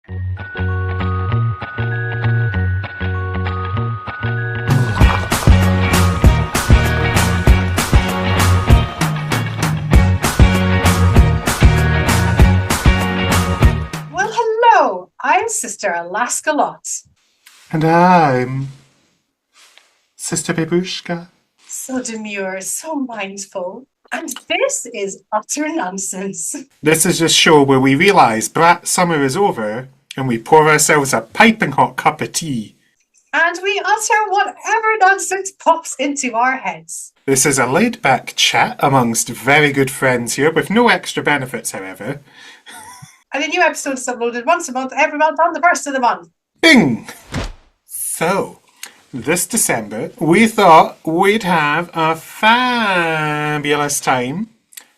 Well, hello, I'm Sister Alaska Lot. And I'm Sister Babushka. So demure, so mindful. And this is utter nonsense. This is a show where we realise brat summer is over and we pour ourselves a piping hot cup of tea. And we utter whatever nonsense pops into our heads. This is a laid back chat amongst very good friends here with no extra benefits, however. And a new episode is uploaded once a month, every month on the 1st of the month. Bing! So, this December, we thought we'd have a fabulous time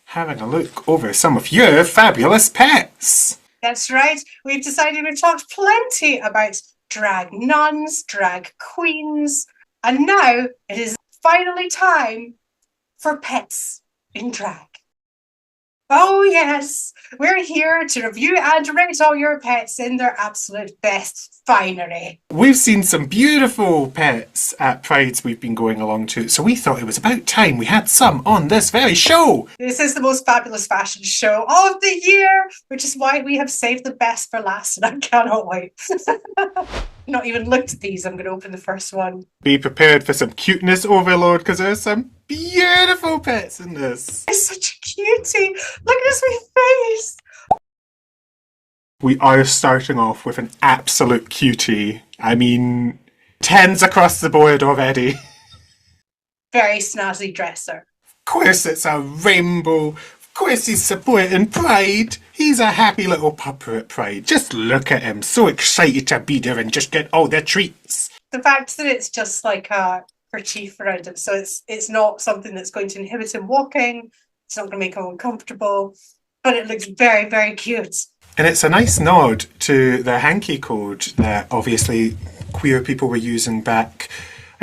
having a look over some of your fabulous pets. That's right. We've decided we've talked plenty about drag nuns, drag queens, and now it is finally time for pets in drag. Oh yes, we're here to review and rate all your pets in their absolute best finery. We've seen some beautiful pets at Prides we've been going along to, so we thought it was about time we had some on this very show. This is the most fabulous fashion show of the year, which is why we have saved the best for last, and I cannot wait. Not even looked at these. I'm going to open the first one. Be prepared for some cuteness overload because there's some beautiful pets in this. It's such a cutie. Look at his wee face. We are starting off with an absolute cutie. I mean, 10s across the board already. Very snazzy dresser. Of course it's a rainbow. Of course he's supporting Pride. He's a happy little pupper at Pride. Just look at him, so excited to be there and just get all the treats. The fact that it's just like a kerchief around him, so it's not something that's going to inhibit him walking. It's not going to make him uncomfortable, but it looks very, very cute. And it's a nice nod to the hanky code that obviously queer people were using back,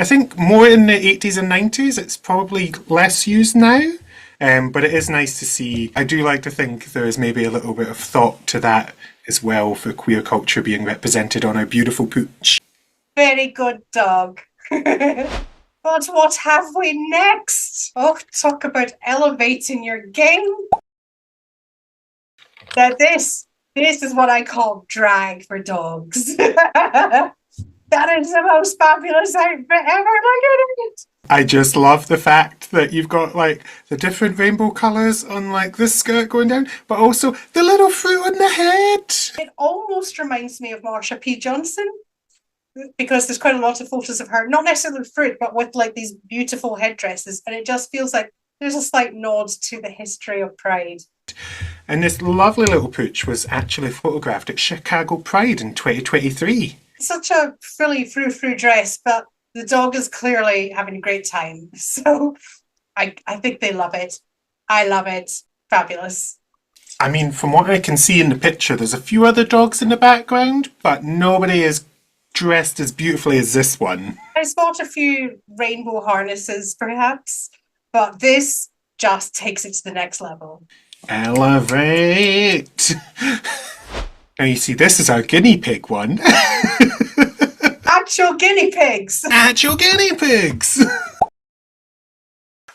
I think more in the 80s and 90s. It's probably less used now, but it is nice to see. I do like to think there is maybe a little bit of thought to that as well for queer culture being represented on our beautiful pooch. Very good dog. But what have we next? Oh, talk about elevating your game. Now this is what I call drag for dogs. That is the most fabulous outfit ever. Look at it. I just love the fact that you've got like the different rainbow colours on like this skirt going down, but also the little fruit on the head. It almost reminds me of Marsha P. Johnson, because there's quite a lot of photos of her, not necessarily with fruit, but with like these beautiful headdresses, and it just feels like there's a slight nod to the history of Pride. And this lovely little pooch was actually photographed at Chicago Pride in 2023. Such a frilly frou-frou dress, but the dog is clearly having a great time. So I think they love it. I love it. Fabulous. I mean, from what I can see in the picture, there's a few other dogs in the background, but nobody is dressed as beautifully as this one. I spot a few rainbow harnesses, perhaps, but this just takes it to the next level. Elevate! Now you see, this is our guinea pig one. Actual guinea pigs! Actual guinea pigs!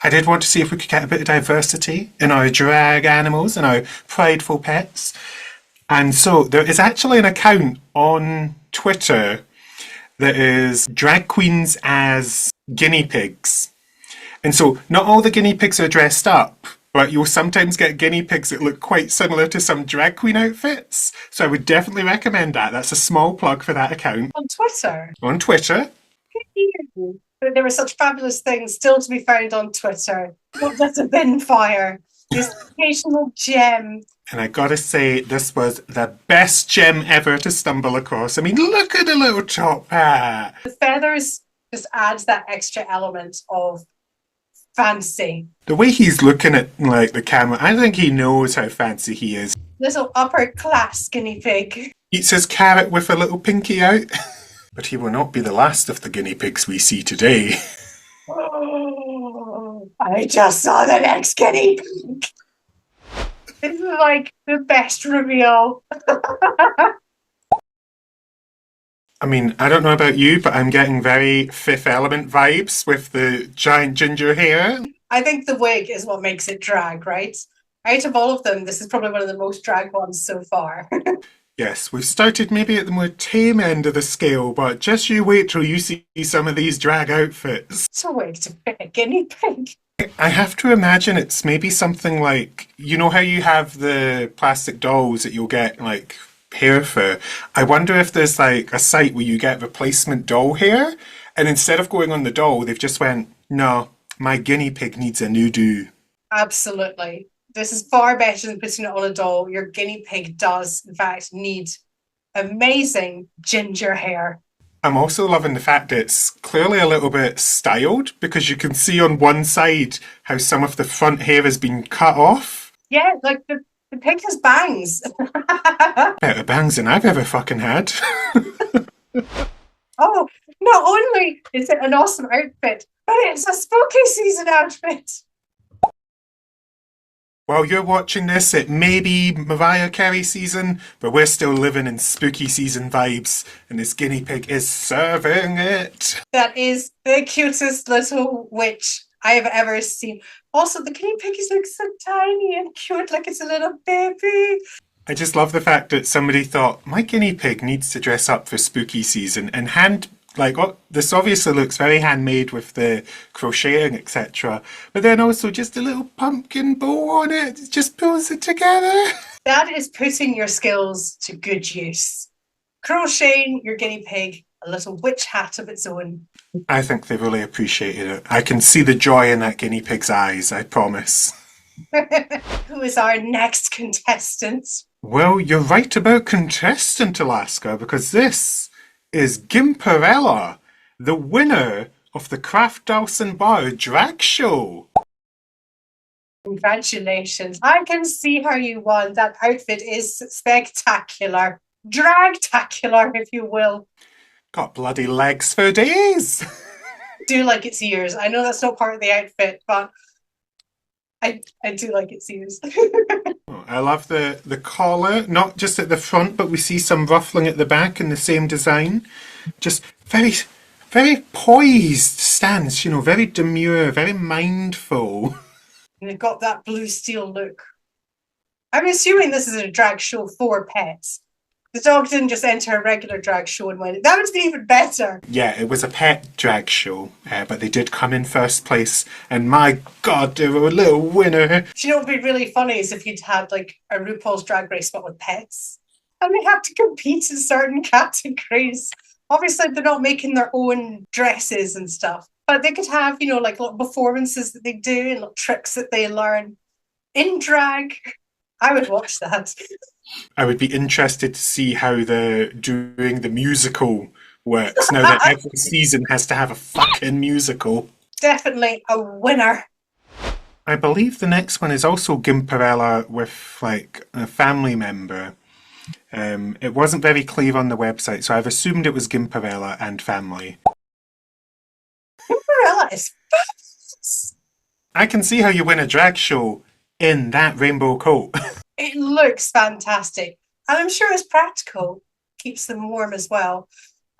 I did want to see if we could get a bit of diversity in our drag animals and our prideful pets. And so there is actually an account on Twitter that is drag queens as guinea pigs. And so not all the guinea pigs are dressed up, but you'll sometimes get guinea pigs that look quite similar to some drag queen outfits. So I would definitely recommend that. That's a small plug for that account. On Twitter? On Twitter. There were such fabulous things still to be found on Twitter. Not just a bin fire. This occasional gem. And I gotta say, this was the best gem ever to stumble across. I mean, look at the little top hat. The feathers just adds that extra element of fancy. The way he's looking at like the camera, I think he knows how fancy he is. Little upper class guinea pig. Eats his carrot with a little pinky out. But he will not be the last of the guinea pigs we see today. Oh, I just saw the next guinea pig. This is like the best reveal. I mean, I don't know about you, but I'm getting very Fifth Element vibes with the giant ginger hair. I think the wig is what makes it drag, right? Out of all of them, this is probably one of the most drag ones so far. Yes, we've started maybe at the more tame end of the scale, but just you wait till you see some of these drag outfits. It's a wig to fit a guinea pig. I have to imagine it's maybe something like, you know how you have the plastic dolls that you'll get like hair for? I wonder if there's like a site where you get replacement doll hair, and instead of going on the doll, they've just went, no, my guinea pig needs a new do. Absolutely. This is far better than putting it on a doll. Your guinea pig does, in fact, need amazing ginger hair. I'm also loving the fact it's clearly a little bit styled because you can see on one side how some of the front hair has been cut off. Yeah, like the pig has bangs. Better bangs than I've ever fucking had. Oh, not only is it an awesome outfit, but it's a spooky season outfit. While you're watching this, it may be Mariah Carey season, but we're still living in spooky season vibes, and this guinea pig is serving it. That is the cutest little witch I have ever seen. Also, the guinea pig is like so tiny and cute, like it's a little baby. I just love the fact that somebody thought, my guinea pig needs to dress up for spooky season, and this obviously looks very handmade with the crocheting, etc. But then also just a little pumpkin bow on it, it just pulls it together. That is putting your skills to good use. Crocheting your guinea pig a little witch hat of its own. I think they really appreciated it. I can see the joy in that guinea pig's eyes, I promise. Who is our next contestant? Well, you're right about contestant, Alaska, because this is Gimperella, the winner of the Craft Dawson Bar drag show. Congratulations. I can see how you won. That outfit is spectacular. Dragtacular, if you will. Got bloody legs for days. Do like its ears. I know that's not part of the outfit, but I do like its ears. I love the collar, not just at the front, but we see some ruffling at the back in the same design. Just very, very poised stance, very demure, very mindful. And they've got that blue steel look. I'm assuming this is a drag show for pets. The dog didn't just enter a regular drag show and win. That would be even better. Yeah, it was a pet drag show, but they did come in first place, and my God, they were a little winner. Do you know what would be really funny is if you'd had like a RuPaul's Drag Race but with pets, and they have to compete in certain categories. Obviously, they're not making their own dresses and stuff, but they could have, like little performances that they do and little tricks that they learn in drag. I would watch that. I would be interested to see how they're doing the musical works now that every season has to have a fucking musical. Definitely a winner. I believe the next one is also Gimperella with like a family member. It wasn't very clear on the website, so I've assumed it was Gimperella and family. Gimperella is fabulous. I can see how you win a drag show in that rainbow coat. It looks fantastic. And I'm sure it's practical. Keeps them warm as well.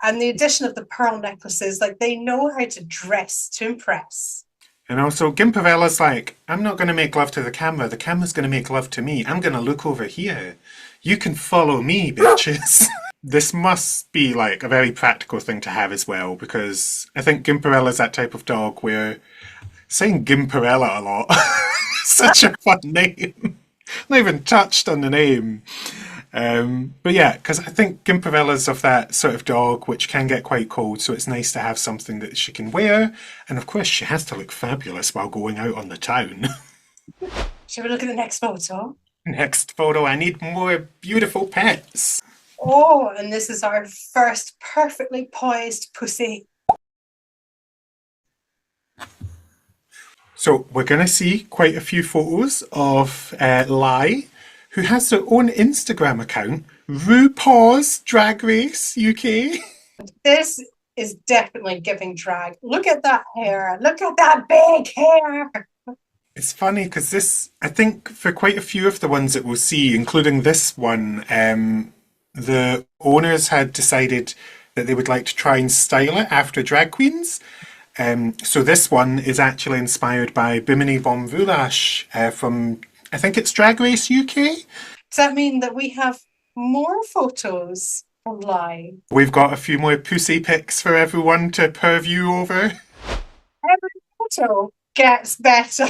And the addition of the pearl necklaces, like they know how to dress to impress. And also, Gimperella's like, I'm not going to make love to the camera's going to make love to me. I'm going to look over here. You can follow me, bitches. This must be like a very practical thing to have as well, because I think Gimperella's that type of dog where saying Gimperella a lot. Such a fun name. Not even touched on the name. But yeah, because I think Gimperella's of that sort of dog which can get quite cold, so it's nice to have something that she can wear. And of course, she has to look fabulous while going out on the town. Shall we look at the next photo? Next photo, I need more beautiful pets. Oh, and this is our first perfectly poised pussy. So we're going to see quite a few photos of Lai, who has their own Instagram account, Paws Drag Race UK. This is definitely giving drag. Look at that hair. Look at that big hair. It's funny because this, I think for quite a few of the ones that we'll see, including this one, the owners had decided that they would like to try and style it after drag queens. So this one is actually inspired by Bimini Bonvoulash from, I think it's Drag Race UK. Does that mean that we have more photos online? We've got a few more pussy pics for everyone to purview over. Every photo gets better.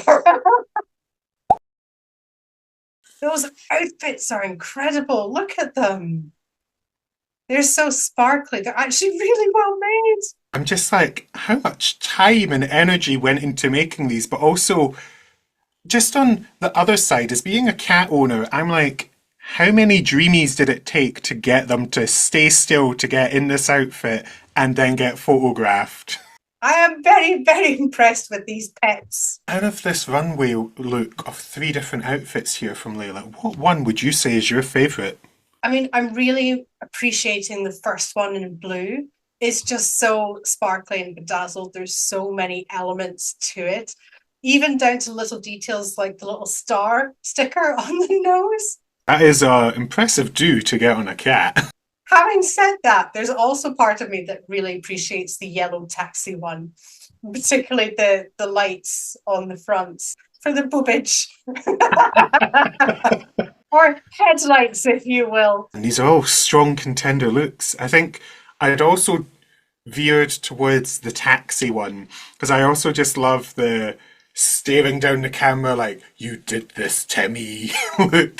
Those outfits are incredible. Look at them. They're so sparkly. They're actually really well made. I'm just like, how much time and energy went into making these, but also just on the other side, as being a cat owner, I'm like, how many dreamies did it take to get them to stay still to get in this outfit and then get photographed? I am very, very impressed with these pets. Out of this runway look of 3 different outfits here from Layla, what one would you say is your favourite? I mean, I'm really appreciating the first one in blue. It's just so sparkly and bedazzled. There's so many elements to it, even down to little details like the little star sticker on the nose. That is a impressive do to get on a cat. Having said that, there's also part of me that really appreciates the yellow taxi one, particularly the lights on the fronts for the boobage. Or headlights, if you will. And these are all strong contender looks. I think I'd also veered towards the taxi one because I also just love the staring down the camera like, you did this to me look.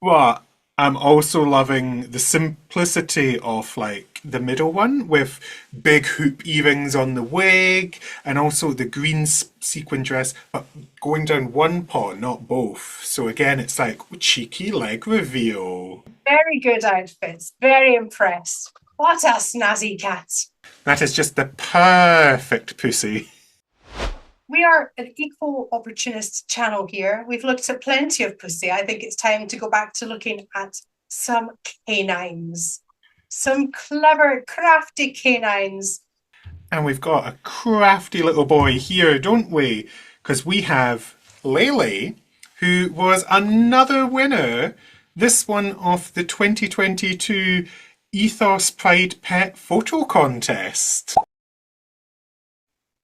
But I'm also loving the simplicity of like the middle one with big hoop earrings on the wig and also the green sequin dress, but going down one paw, not both. So again, it's like cheeky leg reveal. Very good outfits. Very impressed. What a snazzy cat. That is just the perfect pussy. We are an equal opportunist channel here. We've looked at plenty of pussy. I think it's time to go back to looking at some canines. Some clever, crafty canines. And we've got a crafty little boy here, don't we? Because we have Lele, who was another winner, this one of the 2022 Ethos Pride Pet Photo Contest.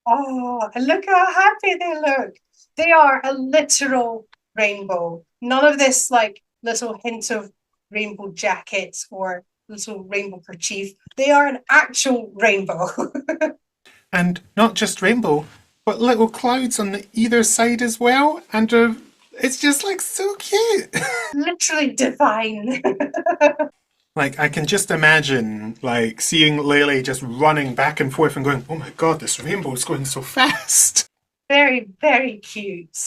Oh, and look how happy they look. They are a literal rainbow. None of this like little hint of rainbow jacket or little rainbow kerchief. They are an actual rainbow. And not just rainbow, but little clouds on the either side as well. And it's just like so cute. Literally divine. Like, I can just imagine, like, seeing Lele just running back and forth and going, oh my god, this rainbow is going so fast. Very, very cute.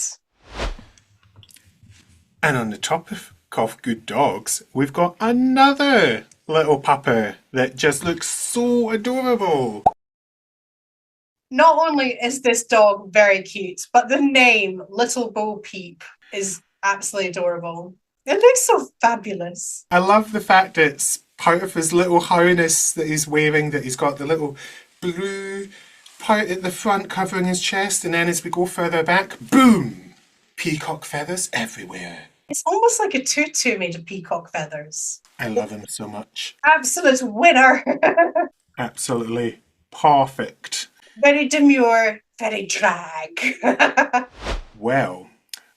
And on the top of good dogs, we've got another little pupper that just looks so adorable. Not only is this dog very cute, but the name, Little Bo Peep, is absolutely adorable. It looks so fabulous. I love the fact it's part of his little harness that he's wearing, that he's got the little blue part at the front covering his chest, and then as we go further back, boom! Peacock feathers everywhere. It's almost like a tutu made of peacock feathers. I love him so much. Absolute winner. Absolutely perfect. Very demure, very drag. Well,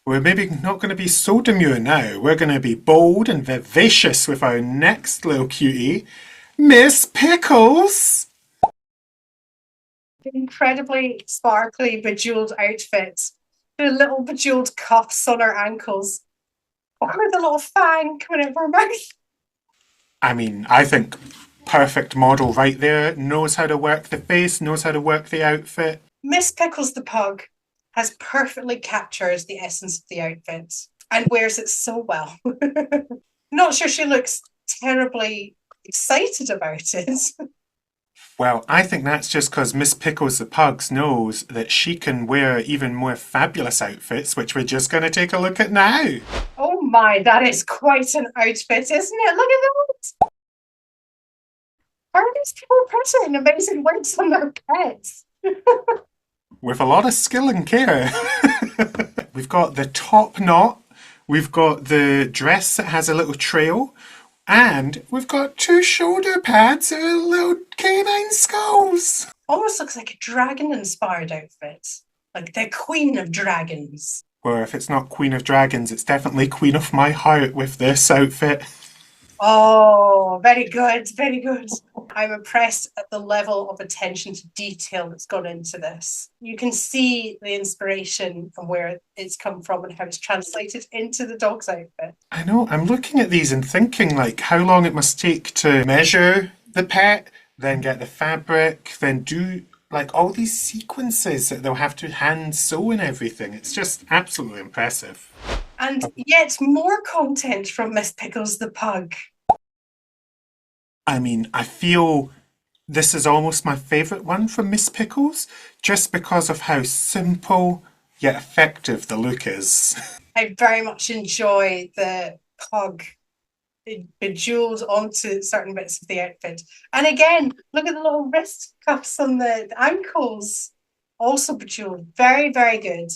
we're maybe not going to be so demure now. We're going to be bold and vivacious with our next little cutie, Miss Pickles. Incredibly sparkly, bejeweled outfit. The little bejeweled cuffs on her ankles. With a little fang coming out of her mouth. I mean, I think perfect model right there. Knows how to work the face, knows how to work the outfit. Miss Pickles the pug has perfectly captured the essence of the outfit and wears it so well. Not sure she looks terribly excited about it. Well, I think that's just because Miss Pickles the Pugs knows that she can wear even more fabulous outfits, which we're just going to take a look at now. Oh my, that is quite an outfit, isn't it? Look at that! How are these people putting amazing wigs on their pets? With a lot of skill and care. We've got the top knot. We've got the dress that has a little trail. And we've got 2 shoulder pads and little canine skulls. Almost looks like a dragon-inspired outfit. Like the Queen of Dragons. Or if it's not Queen of Dragons, it's definitely Queen of my heart with this outfit. Oh, very good, very good. I'm impressed at the level of attention to detail that's gone into this. You can see the inspiration and where it's come from and how it's translated into the dog's outfit. I know, I'm looking at these and thinking like how long it must take to measure the pet, then get the fabric, then do like all these sequences that they'll have to hand sew and everything. It's just absolutely impressive. And yet more content from Miss Pickles the Pug. I mean, I feel this is almost my favourite one from Miss Pickles, just because of how simple yet effective the look is. I very much enjoy the pug bejeweled onto certain bits of the outfit. And again, look at the little wrist cuffs on the ankles. Also bejeweled. Very, very good.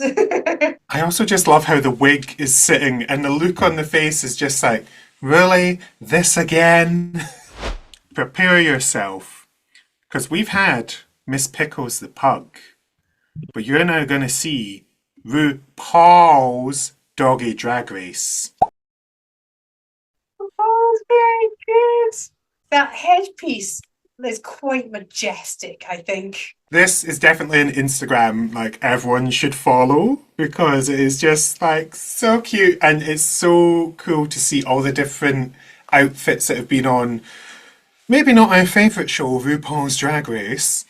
I also just love how the wig is sitting and the look on the face is just like, really? This again? Prepare yourself, because we've had Miss Pickles the Pug, but you're now going to see RuPaul's Doggy Drag Race. Oh, very good. That headpiece is quite majestic, I think. This is definitely an Instagram like everyone should follow, because it is just like so cute and it's so cool to see all the different outfits that have been on maybe not our favourite show, RuPaul's Drag Race,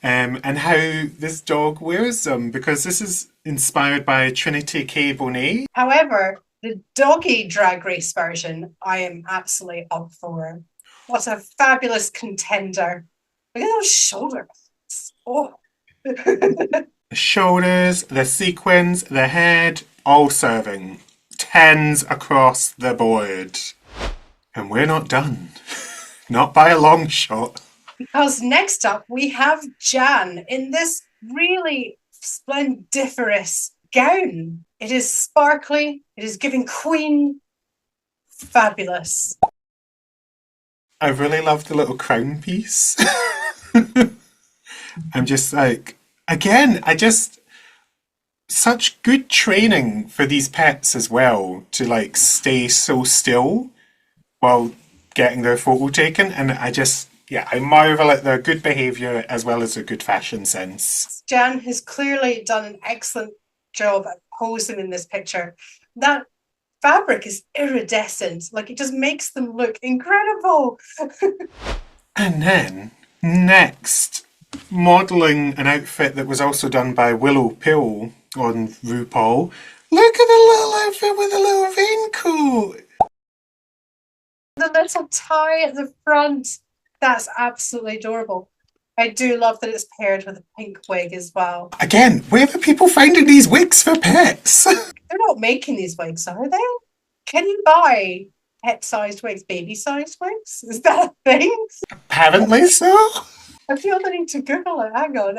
and how this dog wears them, because this is inspired by Trinity K. Bonet. However, the doggy drag race version, I am absolutely up for. What a fabulous contender. Look at those shoulders. Oh. The shoulders, the sequins, the head, all serving. 10s across the board. And we're not done. Not by a long shot. Because next up we have Jan in this really splendiferous gown. It is sparkly, it is giving queen, fabulous. I really love the little crown piece. I'm just like, again, such good training for these pets as well to like stay so still while getting their photo taken, and I marvel at their good behaviour as well as their good fashion sense. Jan has clearly done an excellent job at posing in this picture. That fabric is iridescent, like it just makes them look incredible. And then, next, modelling an outfit that was also done by Willow Pill on RuPaul. Look at the little outfit with the little raincoat! The little tie at the front, that's absolutely adorable. I do love that it's paired with a pink wig as well. Again, where are people finding these wigs for pets? They're not making these wigs, are they? Can you buy pet-sized wigs, baby-sized wigs? Is that a thing? Apparently so. I feel the need to Google it. Hang on.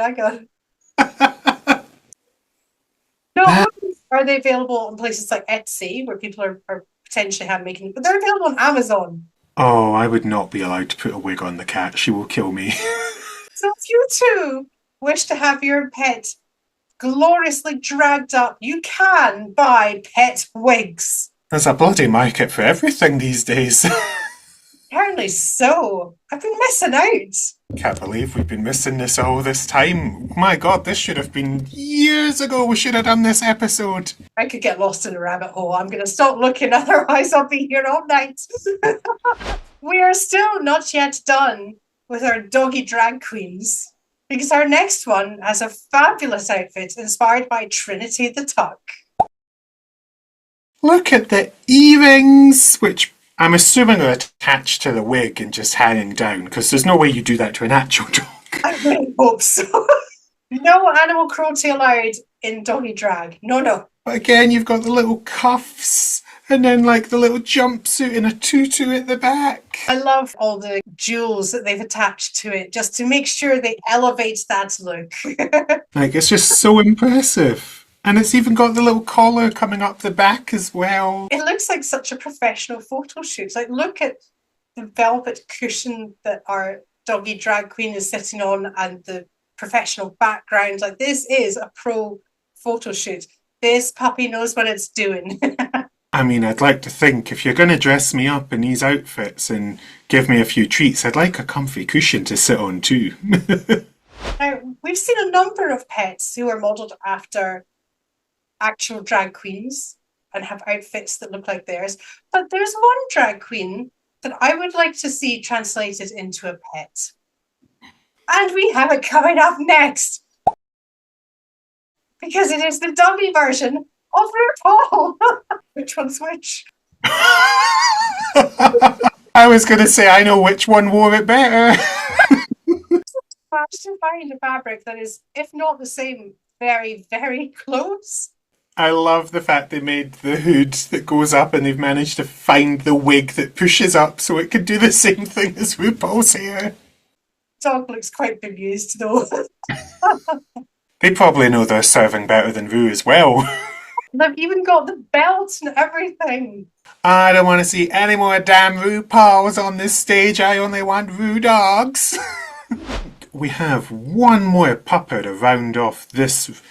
No, are they available on places like Etsy, where people are potentially making, but they're available on Amazon. Oh, I would not be allowed to put a wig on the cat. She will kill me. So if you too wish to have your pet gloriously dragged up, you can buy pet wigs. There's a bloody market for everything these days. Apparently so. I've been missing out. Can't believe we've been missing this all this time. My god, this should have been years ago. We should have done this episode. I could get lost in a rabbit hole. I'm going to stop looking, otherwise I'll be here all night. We are still not yet done with our doggy drag queens, because our next one has a fabulous outfit inspired by Trinity the Tuck. Look at the earrings, which I'm assuming are attached to the wig and just hanging down, because there's no way you do that to an actual dog. I really hope so. No animal cruelty allowed in doggy drag. No. But again, you've got the little cuffs, and then like the little jumpsuit and a tutu at the back. I love all the jewels that they've attached to it, just to make sure they elevate that look. Like, it's just so impressive. And it's even got the little collar coming up the back as well. It looks like such a professional photo shoot. Like, look at the velvet cushion that our doggy drag queen is sitting on and the professional background. Like, this is a pro photo shoot. This puppy knows what it's doing. I mean, I'd like to think if you're going to dress me up in these outfits and give me a few treats, I'd like a comfy cushion to sit on too. Now, we've seen a number of pets who are modelled after actual drag queens and have outfits that look like theirs, but there's one drag queen that I would like to see translated into a pet. And we have it coming up next. Because it is the dummy version of RuPaul. Which one's which? I was going to say I know which one wore it better. Managed to find a fabric that is, if not the same, very, very close. I love the fact they made the hood that goes up and they've managed to find the wig that pushes up so it can do the same thing as RuPaul's hair. Dog looks quite bemused though. They probably know they're serving better than Ru as well. They've even got the belt and everything. I don't want to see any more damn RuPauls on this stage. I only want Ru dogs. We have one more pupper to round off this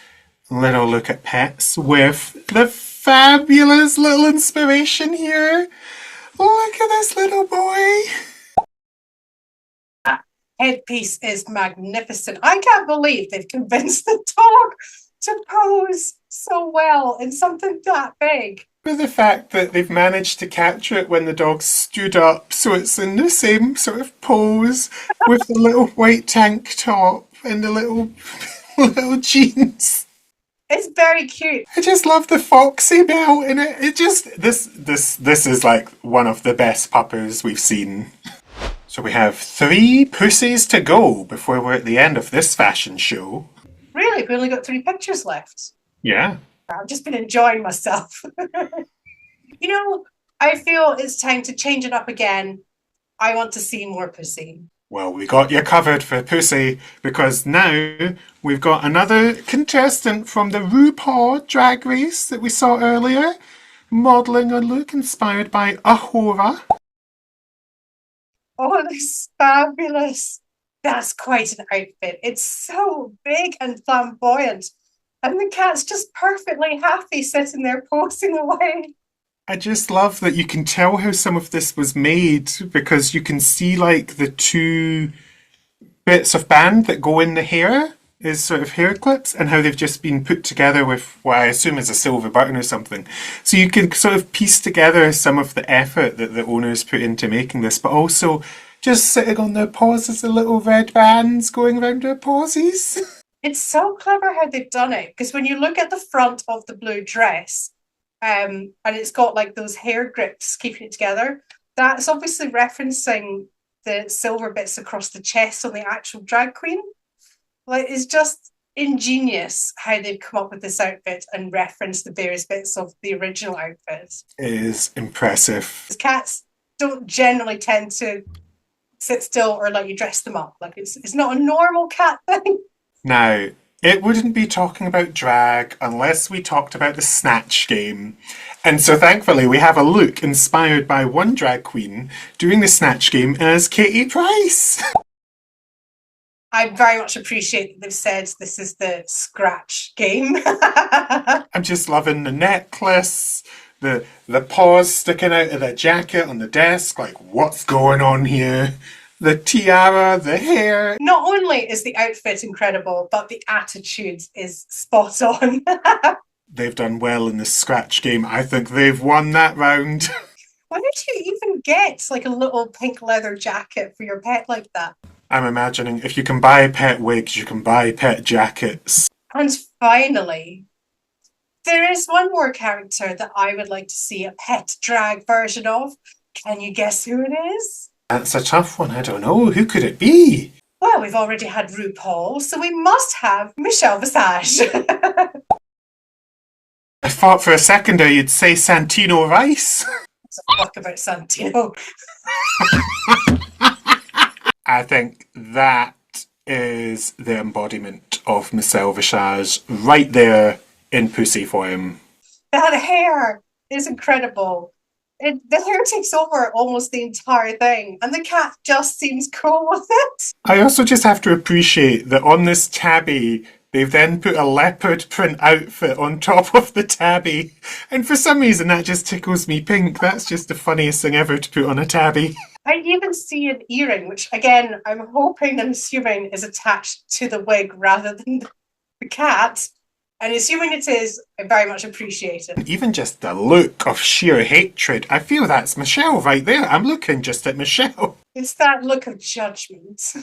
little look at pets with the fabulous little inspiration here. Look at this little boy. That headpiece is magnificent. I can't believe they've convinced the dog to pose so well in something that big. With the fact that they've managed to capture it when the dog stood up, so it's in the same sort of pose with the little white tank top and the little jeans. It's very cute. I just love the foxy belt in it. It just this is like one of the best puppers we've seen. So we have 3 pussies to go before we're at the end of this fashion show. Really, we only got 3 pictures left. Yeah. I've just been enjoying myself. You know, I feel it's time to change it up again. I want to see more pussy. Well, we got you covered for pussy because now we've got another contestant from the RuPaul drag race that we saw earlier, modelling a look inspired by Ahura. Oh, this is fabulous. That's quite an outfit. It's so big and flamboyant. And the cat's just perfectly happy sitting there posing away. I just love that you can tell how some of this was made because you can see like the 2 bits of band that go in the hair is sort of hair clips and how they've just been put together with what I assume is a silver button or something. So you can sort of piece together some of the effort that the owners put into making this, but also just sitting on their paws as the little red bands going around their pawsies. It's so clever how they've done it because when you look at the front of the blue dress, and it's got like those hair grips keeping it together, that's obviously referencing the silver bits across the chest on the actual drag queen. Like, it's just ingenious how they've come up with this outfit and reference the various bits of the original outfit. It is impressive. Cats don't generally tend to sit still or let you dress them up. Like, it's not a normal cat thing. Now, it wouldn't be talking about drag unless we talked about the Snatch game. And so thankfully we have a look inspired by one drag queen doing the Snatch game as Katie Price. I very much appreciate that they've said this is the scratch game. I'm just loving the necklace, the paws sticking out of the jacket on the desk, like what's going on here? The tiara, the hair. Not only is the outfit incredible, but the attitude is spot on. They've done well in the scratch game. I think they've won that round. Where do you even get like a little pink leather jacket for your pet like that? I'm imagining if you can buy pet wigs, you can buy pet jackets. And finally, there is one more character that I would like to see a pet drag version of. Can you guess who it is? That's a tough one. I don't know. Who could it be? Well, we've already had RuPaul, so we must have Michelle Visage. I thought for a second there you'd say Santino Rice. Fuck about Santino. I think that is the embodiment of Michelle Visage right there in pussy form. That hair is incredible. The hair takes over almost the entire thing, and the cat just seems cool with it. I also just have to appreciate that on this tabby, they've then put a leopard print outfit on top of the tabby. And for some reason, that just tickles me pink. That's just the funniest thing ever to put on a tabby. I even see an earring, which again, I'm hoping and assuming is attached to the wig rather than the cat. And assuming it is, I very much appreciate it. Even just the look of sheer hatred, I feel that's Michelle right there. I'm looking just at Michelle. It's that look of judgment.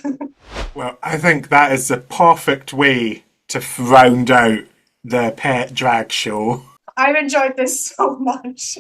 Well, I think that is the perfect way to round out the pet drag show. I've enjoyed this so much.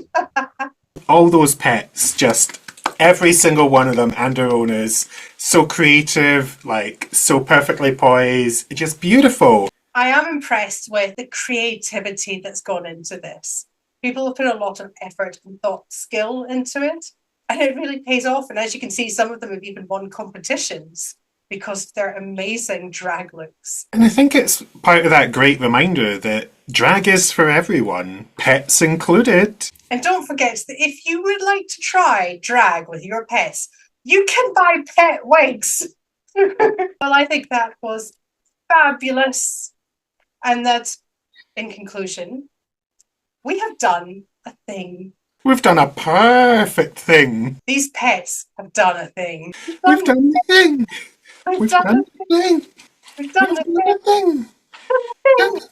All those pets, just every single one of them and their owners, so creative, like so perfectly poised, just beautiful. I am impressed with the creativity that's gone into this. People have put a lot of effort and thought, skill into it, and it really pays off. And as you can see, some of them have even won competitions because of their amazing drag looks. And I think it's part of that great reminder that drag is for everyone, pets included. And don't forget that if you would like to try drag with your pets, you can buy pet wigs. Well, I think that was fabulous. And that, in conclusion, we have done a thing. We've done a perfect thing. These pets have done a thing. We've done the thing. We've done the thing. We've done the thing. We've done the thing.